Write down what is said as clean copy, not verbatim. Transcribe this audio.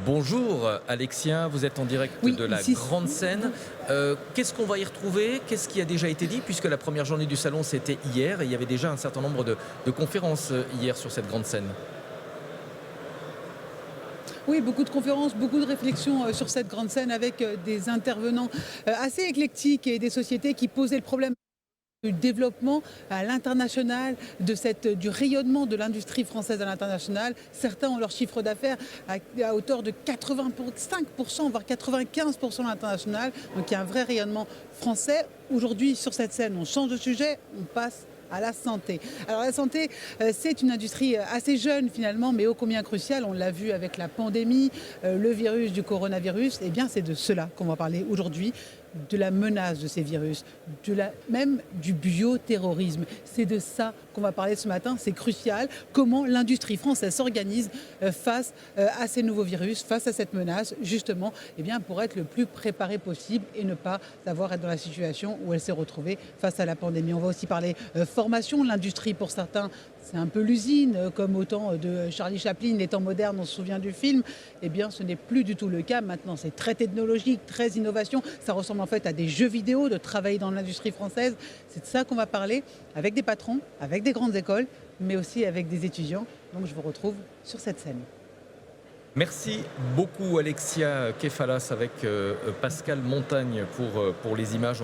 Bonjour Alexia, vous êtes en direct Oui, de la ici. grande scène. Qu'est-ce qu'on va y retrouver? Qu'est-ce qui a déjà été dit? Puisque la première journée du salon c'était hier et il y avait déjà un certain nombre de conférences hier sur cette grande scène. Oui, beaucoup de conférences, beaucoup de réflexions sur cette grande scène avec des intervenants assez éclectiques et des sociétés qui posaient le problème du développement à l'international, du rayonnement de l'industrie française à l'international. Certains ont leur chiffre d'affaires à hauteur de 85%, voire 95% à l'international. Donc il y a un vrai rayonnement français. Aujourd'hui, sur cette scène, on change de sujet, on passe à la santé. Alors la santé, c'est une industrie assez jeune finalement, mais ô combien cruciale. On l'a vu avec la pandémie, le virus du coronavirus. Eh bien, c'est de cela qu'on va parler aujourd'hui, de la menace de ces virus, même du bioterrorisme. C'est de ça qu'on va parler ce matin. C'est crucial. Comment l'industrie française s'organise face à ces nouveaux virus, face à cette menace, justement, eh bien, pour être le plus préparé possible et ne pas être dans la situation où elle s'est retrouvée face à la pandémie. On va aussi parler formation. L'industrie, pour certains, c'est un peu l'usine, comme au temps de Charlie Chaplin, les temps modernes, on se souvient du film. Eh bien, ce n'est plus du tout le cas. Maintenant, c'est très technologique, très innovation. Ça ressemble en fait à des jeux vidéo, de travailler dans l'industrie française. C'est de ça qu'on va parler avec des patrons, avec des grandes écoles, mais aussi avec des étudiants. Donc, je vous retrouve sur cette scène. Merci beaucoup Alexia Kefalas avec Pascal Montagne pour les images.